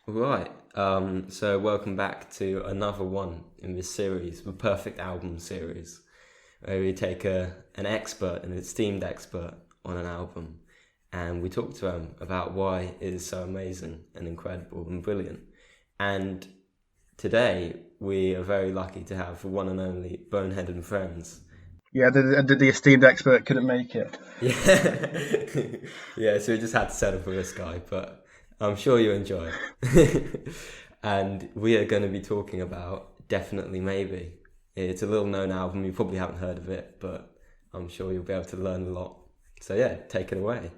Right. So welcome back to another one in this series, the Perfect Album series, where we take an expert, an esteemed expert on an album, and we talk to them about why it is so amazing and incredible and brilliant. And today we are very lucky to have the one and only Bonehead and Friends. Yeah, the esteemed expert couldn't make it. Yeah, yeah. So we just had to settle for this guy, but I'm sure you enjoy it. And we are going to be talking about Definitely Maybe. It's a little known album. You probably haven't heard of it, but I'm sure you'll be able to learn a lot. So yeah, take it away.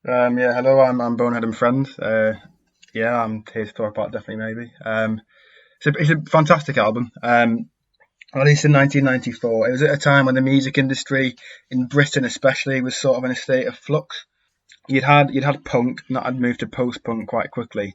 Yeah, hello, I'm Bonehead and Friends. Yeah, I'm here to talk about Definitely Maybe. It's a fantastic album. Released in 1994. It was at a time when the music industry in Britain, especially, was sort of in a state of flux. You'd had punk, and that had moved to post-punk quite quickly.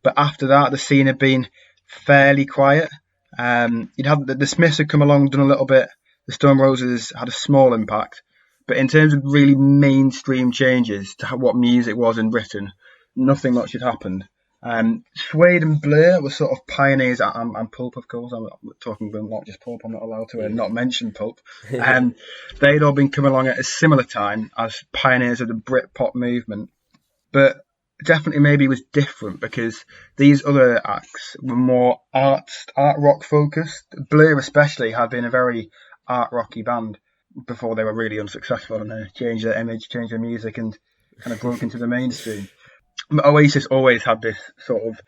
But after that, the scene had been fairly quiet. You'd had the Smiths had come along, done a little bit. The Stone Roses had a small impact, but in terms of really mainstream changes to what music was in Britain, nothing much had happened. Suede and Blur were sort of pioneers, and Pulp, of course. I'm talking about not just Pulp. I'm not allowed to not mention Pulp. They'd all been coming along at a similar time as pioneers of the Britpop movement, but Definitely Maybe was different because these other acts were more art rock focused. Blur especially had been a very art rocky band before they were really unsuccessful, and they changed their image, changed their music, and kind of broke into the mainstream. Oasis always had this sort of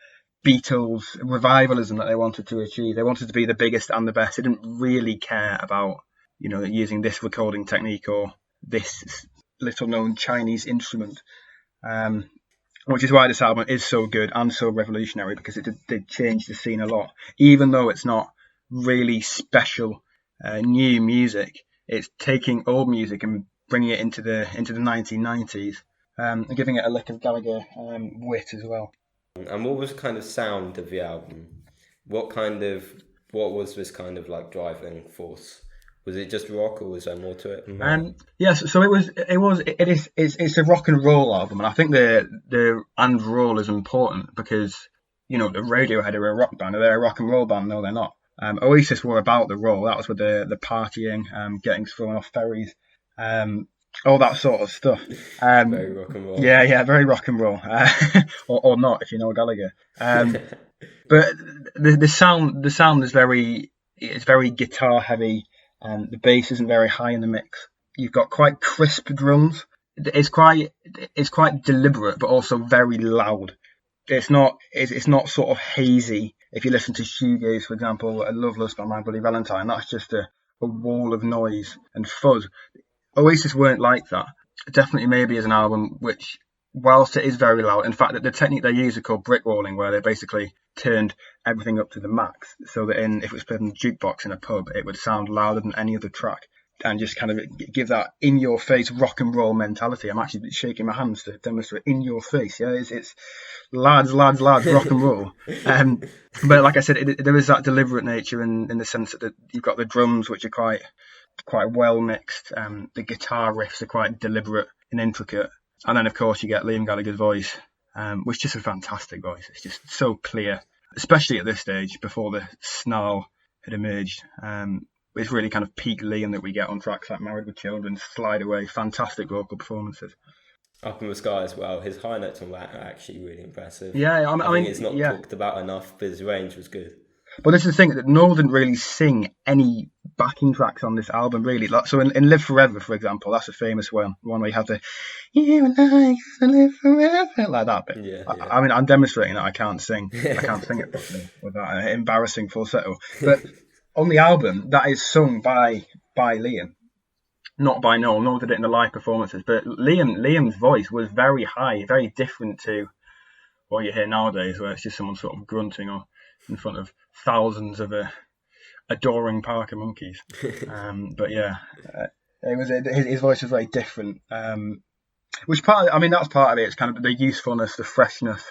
Beatles revivalism that they wanted to achieve. They wanted to be the biggest and the best. They didn't really care about, using this recording technique or this little known Chinese instrument. Um, which is why this album is so good and so revolutionary, because it did change the scene a lot. Even though it's not really special new music, it's taking old music and bringing it into the 1990s, and giving it a lick of Gallagher wit as well. And what was the kind of sound of the album? What kind of what was this kind of like driving force? Was it just rock, or was there more to it than that? Yes, so it's a rock and roll album, and I think the and roll is important because the Radiohead are a rock band, they're a rock and roll band. No, they're not. Oasis were about the roll. That was with the partying, getting thrown off ferries, all that sort of stuff. Very rock and roll. Yeah, very rock and roll, or not if you know Gallagher. But the sound is very guitar heavy, and the bass isn't very high in the mix. You've got quite crisp drums. It's quite deliberate, but also very loud. It's not sort of hazy. If you listen to shoegaze, for example, Loveless by My Bloody Valentine, that's just a wall of noise and fuzz. Oasis weren't like that. Definitely Maybe is an album which, whilst it is very loud, in fact, the technique they use is called brickwalling, where they basically turned everything up to the max, so that if it was played in a jukebox in a pub, it would sound louder than any other track, and just kind of give that in-your-face rock and roll mentality. I'm actually shaking my hands to demonstrate in your face. Yeah, it's lads, rock and roll. But like I said, there is that deliberate nature in the sense that you've got the drums, which are quite well mixed. The guitar riffs are quite deliberate and intricate, and then of course you get Liam Gallagher's voice, which is just a fantastic voice. It's just so clear, especially at this stage before the snarl had emerged. It's really kind of peak Liam that we get on tracks like Married with Children, Slide Away. Fantastic vocal performances. Up in the Sky as well. His high notes on that are actually really impressive. Yeah, I I think mean, it's not yeah. talked about enough, but his range was good. But this is the thing, that Noel didn't really sing any backing tracks on this album, really. Like, so in Live Forever, for example, that's a famous one where you have the "You and I used to live forever" like that bit. Yeah, I mean, I'm demonstrating that I can't sing. I can't sing it properly with that embarrassing falsetto. But on the album, that is sung by Liam, not by Noel. Noel did it in the live performances, but Liam's voice was very high, very different to what you hear nowadays, where it's just someone sort of grunting or in front of thousands of adoring Parker monkeys. But yeah, his voice was very different. Which I mean, that's part of it. It's kind of the youthfulness, the freshness.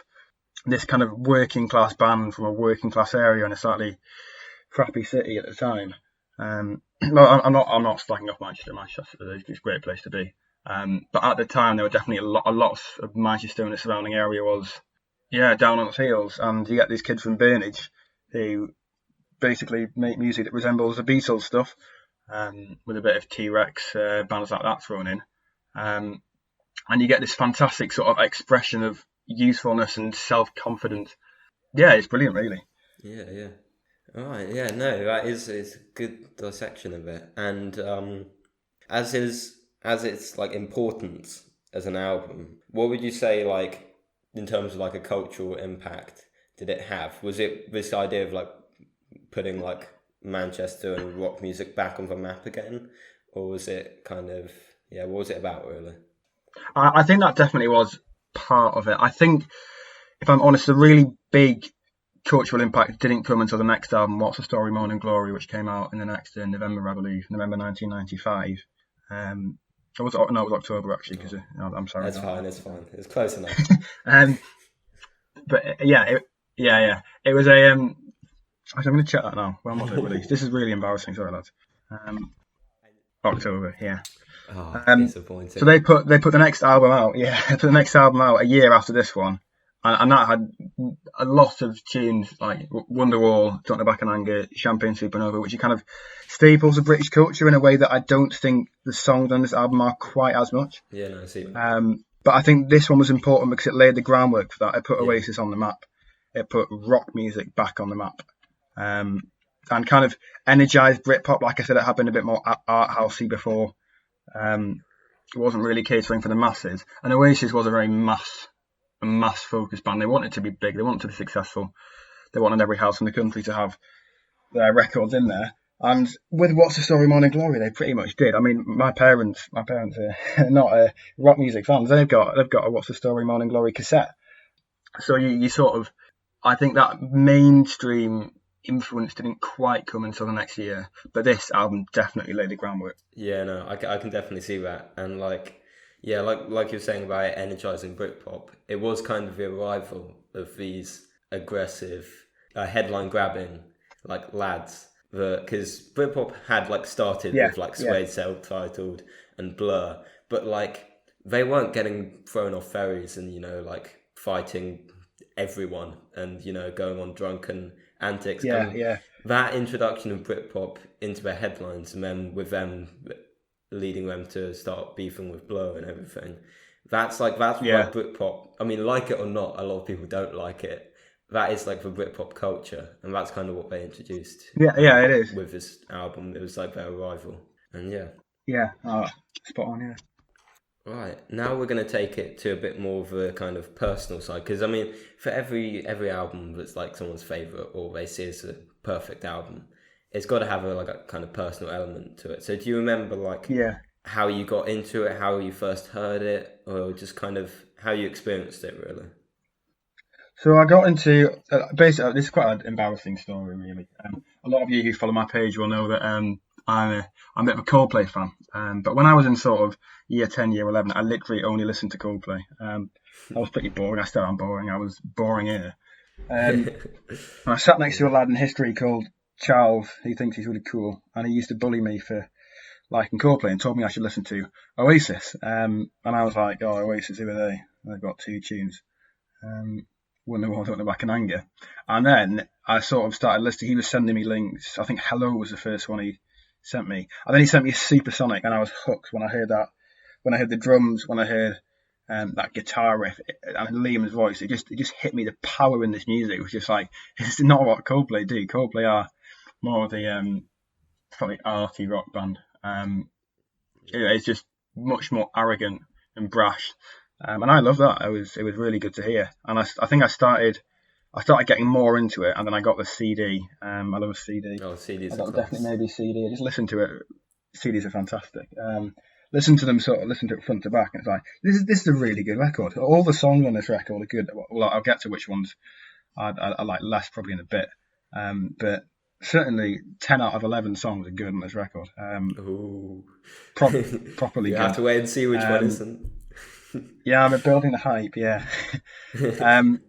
This kind of working class band from a working class area in a slightly crappy city at the time. No, I'm not slacking off Manchester. Manchester is a great place to be. But at the time, there were definitely a lot of Manchester and the surrounding area was yeah, down on its heels, and you get these kids from Burnage who basically make music that resembles the Beatles stuff, with a bit of T-Rex bands like that thrown in, um, and you get this fantastic sort of expression of youthfulness and self-confidence. Yeah, it's brilliant, really. Yeah, yeah. All right, yeah, no, that is a good dissection of it, and as its like importance as an album, what would you say like in terms of like a cultural impact did it have? Was it this idea of like putting like Manchester and rock music back on the map again, or was it kind of yeah? What was it about really? I think that definitely was part of it. I think, if I'm honest, the really big cultural impact didn't come until the next album, What's the Story, Morning Glory, which came out in the next November, I believe, November 1995. It was, no, it was October actually, because Oh, I'm sorry that's about fine. that. It's fine. It's close enough. Um, but yeah, yeah. It was a. Actually, I'm going to check that now. When was it released? This is really embarrassing. Sorry, lads. Um, October, yeah. Oh, So disappointing. they put the next album out. Yeah, they put the next album out a year after this one, and that had a lot of tunes like Wonderwall, Don't Know Back in Anger, Champagne Supernova, which are kind of staples of British culture in a way that I don't think the songs on this album are quite as much. Yeah, no, I see that. But I think this one was important because it laid the groundwork for that. It put Yeah, Oasis on the map. It put rock music back on the map. Um, and kind of energized Britpop. Like I said, it had been a bit more art housey before. Um, it wasn't really catering for the masses. And Oasis was a very mass focused band. They wanted to be big. They wanted to be successful. They wanted every house in the country to have their records in there. And with What's the Story, Morning Glory, they pretty much did. I mean, my parents are not rock music fans. They've got a What's the Story, Morning Glory cassette. So you sort of, I think that mainstream influence didn't quite come until the next year, but this album definitely laid the groundwork. yeah, no, I can definitely see that, and like, yeah, like you're saying about it energizing Britpop, it was kind of the arrival of these aggressive, headline grabbing like lads. Because Britpop had like started Yeah, with like yeah, Suede Self-Titled and Blur, but like they weren't getting thrown off ferries and like fighting everyone and going on drunken antics, yeah, and yeah, that introduction of Britpop into their headlines, and then with them leading them to start beefing with Blur and everything. That's yeah, like Britpop. I mean, like it or not, a lot of people don't like it. That is like the Britpop culture, and that's kind of what they introduced yeah. It is. with this album. It was like their arrival, and yeah. Yeah, spot on. Yeah, Right, now we're going to take it to a bit more of a kind of personal side, because I mean, for every album that's like someone's favorite or they see as a perfect album, it's got to have like a kind of personal element to it. So do you remember like yeah. how you got into it, how you first heard it, or just kind of how you experienced it really? So I got into basically. This is quite an embarrassing story, really. A lot of you who follow my page will know that I'm a bit of a Coldplay fan. But when I was in sort of year 10, year 11, I literally only listened to Coldplay. I was pretty boring. I still am boring. I was boring here. Um, and I sat next to a lad in history called Charles. He thinks he's really cool, and he used to bully me for liking Coldplay and told me I should listen to Oasis. And I was like, oh, Oasis, who are they? They've got two tunes. Um, Wonderwall, Don't Know Back in Anger. And then I sort of started listening. He was sending me links. I think Hello was the first one he sent me. And then he sent me Supersonic, and I was hooked when I heard that. When I heard the drums, when I heard that guitar riff, and Liam's voice, it just hit me. The power in this music was just like, it's not what Coldplay do. Coldplay are more of the probably arty rock band. It's just much more arrogant and brash, and I love that. It was really good to hear, and I think I started getting more into it, and then I got the CD. I love a CD. Oh, I CDs are got definitely class. maybe CD. Just listen to it. CDs are fantastic. Listen to them listen to it front to back, and it's like this is a really good record. All the songs on this record are good. Well, I'll get to which ones I like less probably in a bit, but certainly 10 out of 11 songs are good on this record. Ooh. Properly You have good. to wait and see which one Um, isn't. yeah, I'm building the hype. Yeah. um,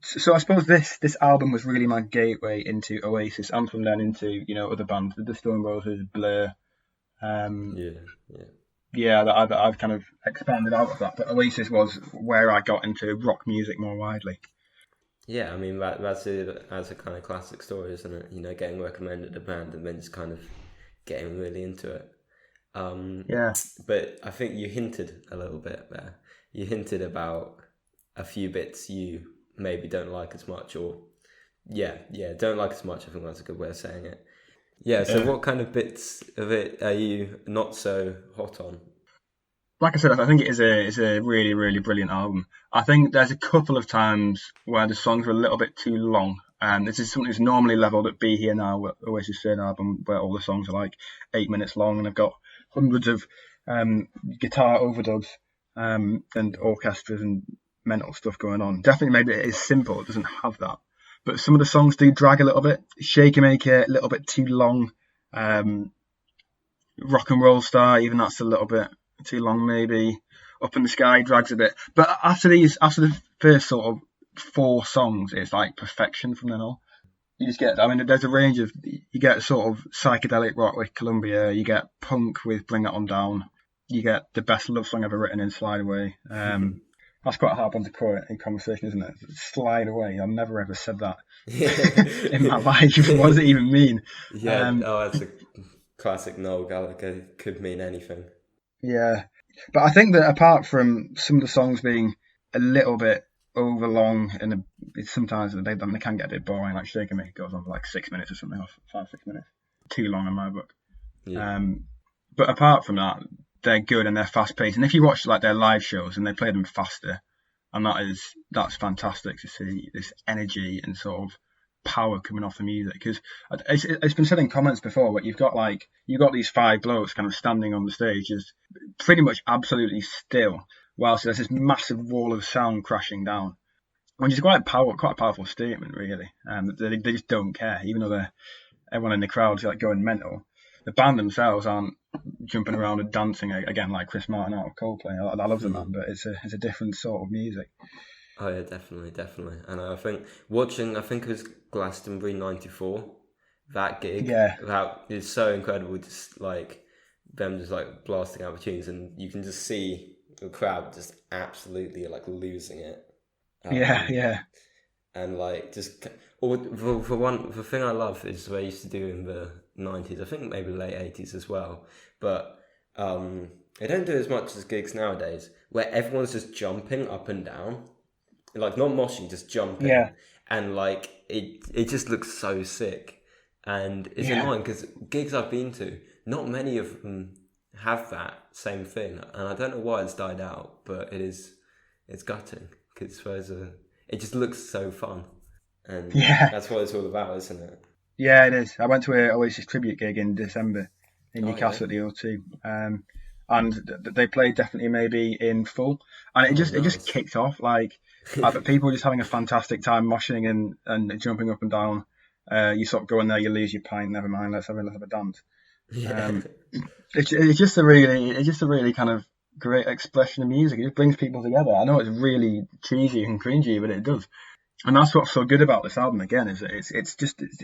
so I suppose this album was really my gateway into Oasis, and from then into other bands, the Stone Roses, Blur. Um, Yeah, yeah. yeah, I've kind of expanded out of that, but Oasis was where I got into rock music more widely. Yeah, I mean that's a kind of classic story, isn't it? You know, getting recommended a band and then just kind of getting really into it. Um, Yeah. but I think you hinted a little bit there. You hinted about a few bits you maybe don't like as much, or yeah, don't like as much. I think that's a good way of saying it. Yeah. So, Yeah. what kind of bits of it are you not so hot on? Like I said, I think it is a really, really brilliant album. I think there's a couple of times where the songs are a little bit too long. And this is something that's normally leveled at Be Here Now, Oasis' third album, where all the songs are like 8 minutes long and they've got hundreds of guitar overdubs and orchestras and mental stuff going on. Definitely, maybe it is simple. It doesn't have that. But some of the songs do drag a little bit. Shake and Make It, a little bit too long. Um, Rock and Roll Star, even that's a little bit too long, maybe. Up in the Sky drags a bit, but after the first sort of four songs, it's like perfection from then on. You just get, I mean, there's a range of, you get sort of psychedelic rock with Columbia, you get punk with Bring It On Down, you get the best love song ever written in Slide Away. That's quite a hard one to quote in conversation, isn't it? Slide Away. I've never ever said that in my life. What does it even mean? Yeah. Um, Oh, that's a classic Noel Gallagher. Could mean anything. Yeah, but I think that apart from some of the songs being a little bit overlong and sometimes they can get a bit boring, like Shaking Me goes on for like 6 minutes or something, or 5 6 minutes, too long in my book. Yeah. Um, but apart from that, they're good and they're fast paced. And if you watch like their live shows and they play them faster, and that's fantastic to see this energy and sort of power coming off the music, because it's been said in comments before, but you've got these five blokes kind of standing on the stage just pretty much absolutely still whilst there's this massive wall of sound crashing down, which is quite a powerful statement, really. They just don't care, even though everyone in the crowd's like going mental. The band themselves aren't jumping around and dancing again like Chris Martin out of Coldplay. I love the man, but it's a different sort of music. Oh yeah, definitely, definitely. And I think watching, I think it was Glastonbury '94. That gig, Yeah, that is so incredible. Just like them, just like blasting out the tunes, and you can just see the crowd just absolutely like losing it. yeah, Um, yeah, and like just or the thing I love is what I used to do in the '90s. I think maybe late '80s as well, but they don't do as much as gigs nowadays, where everyone's just jumping up and down, like not moshing, just jumping, yeah, and like it just looks so sick, and it's yeah. annoying because gigs I've been to, not many of them have that same thing, and I don't know why it's died out, but it's gutting because it just looks so fun, and Yeah, that's what it's all about, isn't it? yeah, it is. I went to a Oasis tribute gig in December in Oh yeah, Newcastle at the O2, and they played Definitely Maybe in full, and oh it just nice. kicked off like people were just having a fantastic time moshing and jumping up and down. You sort of go in there, you lose your pint. Never mind, let's have a dance. Yeah, Um, it's just a really kind of great expression of music. It just brings people together. I know it's really cheesy and cringy, but it does. And that's what's so good about this album again is that it's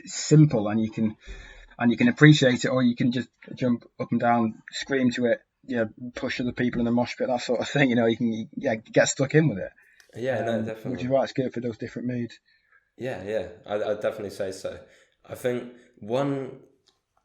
simple and you can appreciate it, or you can just jump up and down, scream to it, push other people in the mosh pit, that sort of thing. You can get stuck in with it, yeah, no, which is definitely. why it's good for those different moods. Yeah, yeah, I'd definitely say so. I think one,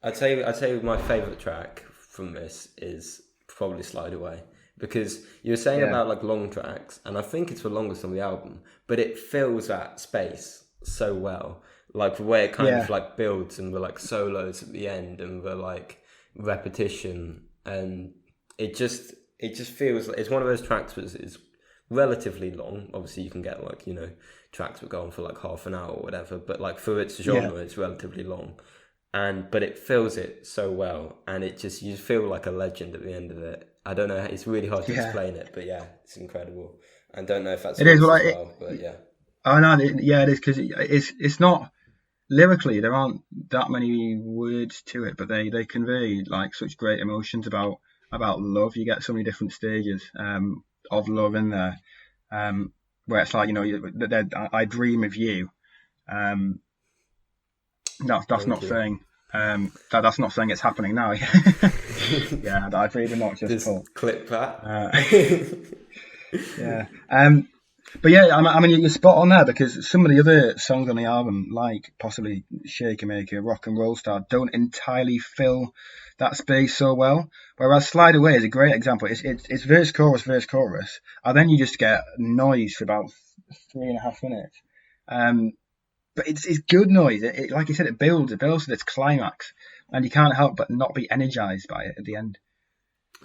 I'd say my favorite track from this is probably Slide Away because you were saying Yeah, about like long tracks, and I think it's the longest on the album, but it fills that space so well. Like the way it kind of yeah, like builds and the like solos at the end and the like repetition, and it just feels like it's one of those tracks that is relatively long. Obviously, you can get like tracks that go on for like half an hour or whatever, but like for its yeah, genre, it's relatively long. And but it fills it so well, and it just you feel like a legend at the end of it. I don't know, it's really hard to yeah. explain it, but yeah, it's incredible. I don't know if that's It is. yours Well, as well, but yeah, I know. Yeah, it is because it's not lyrically there aren't that many words to it, but they convey like such great emotions about love. You get so many different stages of love in there, where it's like I dream of you. Um, that's thank not you. saying that's not saying it's happening now. Yeah, I dream of not just Paul. Just clip that. Uh, yeah. But yeah, I mean, you're spot on there because some of the other songs on the album, like possibly Shaker Maker, Rock and Roll Star, don't entirely fill that space so well. Whereas Slide Away is a great example. It's verse, chorus, and then you just get noise for about 3.5 minutes. Um, but it's good noise. Like you said, it builds to its climax, and you can't help but not be energized by it at the end.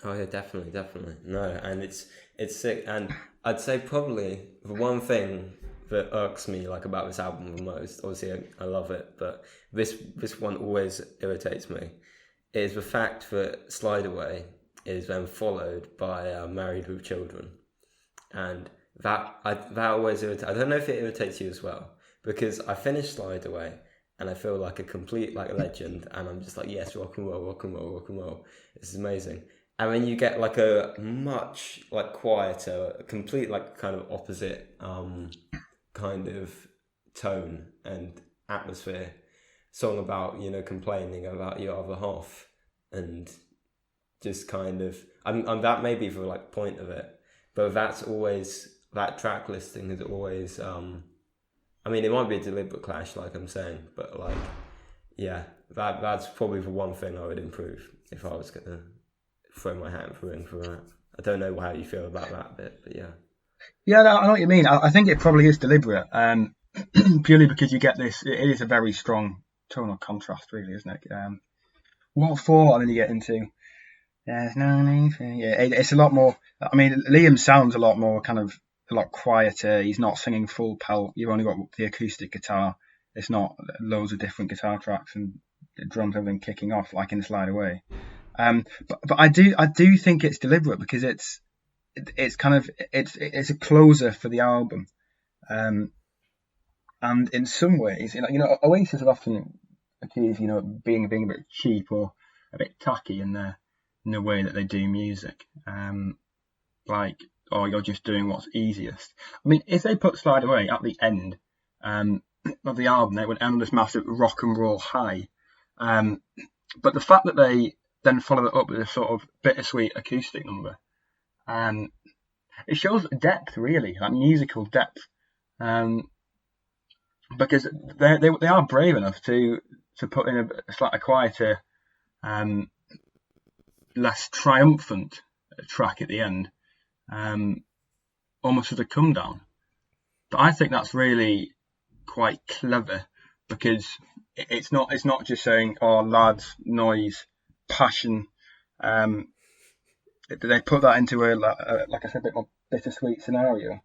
Oh yeah, definitely, definitely. No, and it's sick. And I'd say probably the one thing that irks me like about this album the most, obviously I love it, but this one always irritates me, is the fact that Slide Away is then followed by Married with Children, and that always irritates. I don't know if it irritates you as well, because I finished Slide Away and I feel like a complete like legend, and I'm just like, yes, rock and roll, rock and roll, rock and roll. This is amazing. And then you get like a much like quieter, a complete like kind of opposite kind of tone and atmosphere song about, you know, complaining about your other half, and just kind of I'm that may be the like point of it, but that's always that track listing is always I mean, it might be a deliberate clash, like I'm saying, but like, yeah, that's probably the one thing I would improve if I was gonna throw my hat in the ring for that. I don't know how you feel about that bit, but yeah. Yeah, no, I know what you mean. I think it probably is deliberate, purely because you get this. It is a very strong tonal contrast, really, isn't it? What for? And then you get into there's no need for it's a lot more. I mean, Liam sounds a lot more kind of a lot quieter. He's not singing full pelt. You've only got the acoustic guitar. It's not loads of different guitar tracks and drums, everything kicking off like in Slide Away. But I do think it's deliberate because it's kind of it's a closer for the album. And in some ways, Oasis are often accused, being a bit cheap or a bit tacky in the way that they do music. Like, oh, you're just doing what's easiest. I mean, if they put Slide Away at the end of the album, they would end this massive rock and roll high. But the fact that they then follow it up with a sort of bittersweet acoustic number, it shows depth, really, like musical depth. Because they are brave enough to put in a slightly quieter, less triumphant track at the end, almost as a come down. But I think that's really quite clever because it's not just saying, oh, lads, noise, passion. They put that into a like I said, a bit more bittersweet scenario.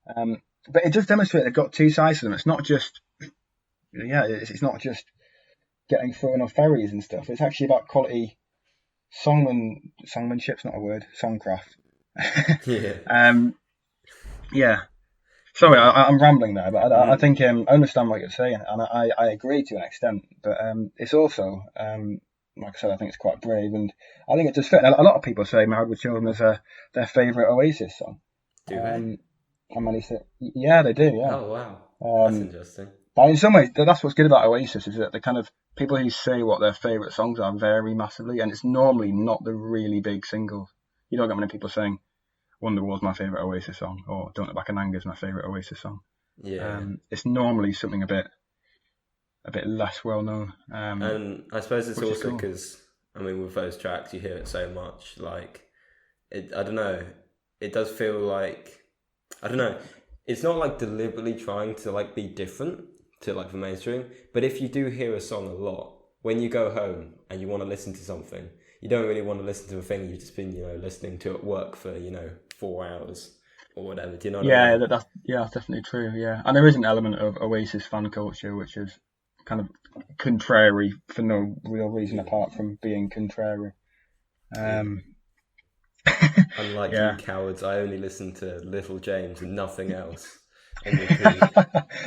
But it does demonstrate they've got two sides to them. It's not just it's not just getting thrown off ferries and stuff. It's actually about quality songmanship's not a word, songcraft. Yeah. Yeah. Sorry, I'm rambling there, but I Mm. think I understand what you're saying, and I agree to an extent. But it's also, like I said, I think it's quite brave, and I think it does fit. A lot of people say "Married with Children" is their favourite Oasis song. Do they? And many say, yeah, they do, yeah. Oh wow, that's Um, interesting. but in some ways, that's what's good about Oasis is that the kind of people who say what their favourite songs are vary massively, and it's normally not the really big singles. You don't get many people saying Wonderwall's my favourite Oasis song, or Don't Look Back in Anger is my favourite Oasis song. Yeah. It's normally something a bit less well known, And I suppose it's which is also cool. because, I mean, with those tracks, you hear it so much. Like, I don't know. It does feel like, I don't know. It's not like deliberately trying to like be different to like the mainstream. But if you do hear a song a lot, when you go home and you want to listen to something, you don't really want to listen to a thing you've just been, listening to at work for, 4 hours or whatever. Do you know what I Yeah, mean? that's definitely true. Yeah, and there is an element of Oasis fan culture which is kind of contrary for no real reason Yeah. apart from being contrary. Yeah. Um, Unlike you yeah, cowards, I only listen to Little James and nothing else on repeat.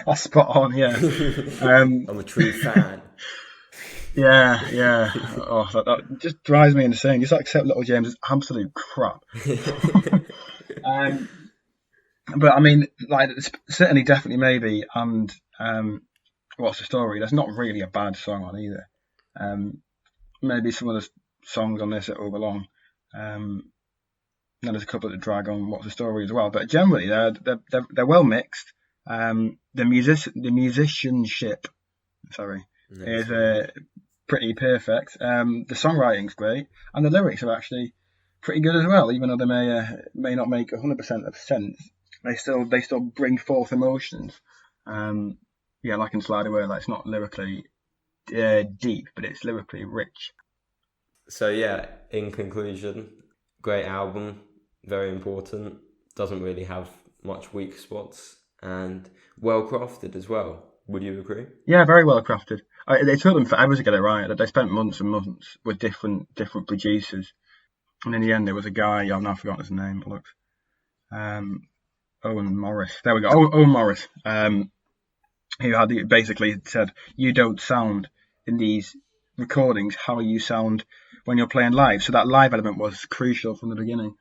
that's spot on. Yeah, um, I'm a true fan. yeah. Oh, that just drives me insane. Just accept Little James is absolute crap. Um, but I mean, like, certainly, definitely, maybe, and what's the story? There's not really a bad song on either. Maybe some of the songs on this are overlong. Um, then there's a couple that drag on what's the story as well. But generally, they're well mixed. The musicianship, is pretty perfect. The songwriting's great, and the lyrics are actually pretty good as well. Even though they may not make 100% of sense, they still bring forth emotions. Like in Slide Away, like it's not lyrically deep, but it's lyrically rich. So yeah, in conclusion, great album, very important. Doesn't really have much weak spots, and well crafted as well. Would you agree? Yeah, very well crafted. It took them forever to get it right. They spent months and months with different producers, and in the end, there was a guy. I've now forgotten his name. But look, Owen Morris. There we go. Owen Morris. Who had basically said, "You don't sound in these recordings how you sound when you're playing live." So that live element was crucial from the beginning.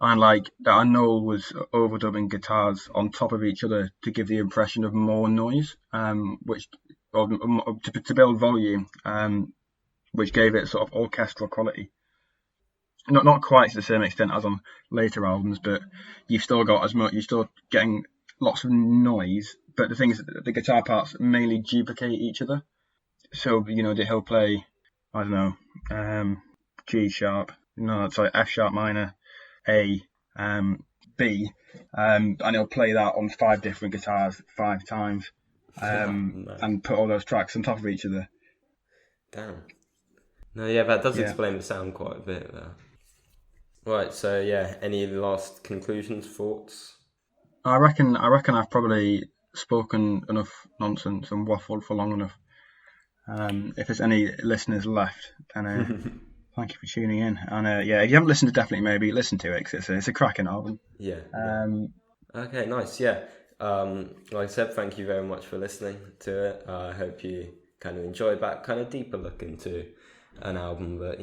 And like that, Noel was overdubbing guitars on top of each other to give the impression of more noise, to build volume, which gave it sort of orchestral quality. Not quite to the same extent as on later albums, but you've still got as much. You're still getting lots of noise, but the thing is, the guitar parts mainly duplicate each other. So he'll play, I don't know, G sharp, F sharp minor, A, B, and he'll play that on 5 different guitars 5 times, and put all those tracks on top of each other. Damn. No, yeah, that does explain the sound quite a bit there. Right, so yeah, any last conclusions, thoughts? I reckon I've probably spoken enough nonsense and waffled for long enough. If there's any listeners left, then thank you for tuning in. And if you haven't listened to Definitely Maybe, listen to it, because it's a cracking album. Yeah. Okay, nice. Yeah. Like I said, thank you very much for listening to it. I hope you kind of enjoyed that kind of deeper look into an album that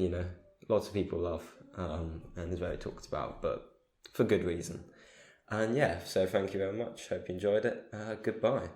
lots of people love and is very talked about, but for good reason. And yeah, so thank you very much. Hope you enjoyed it. Goodbye.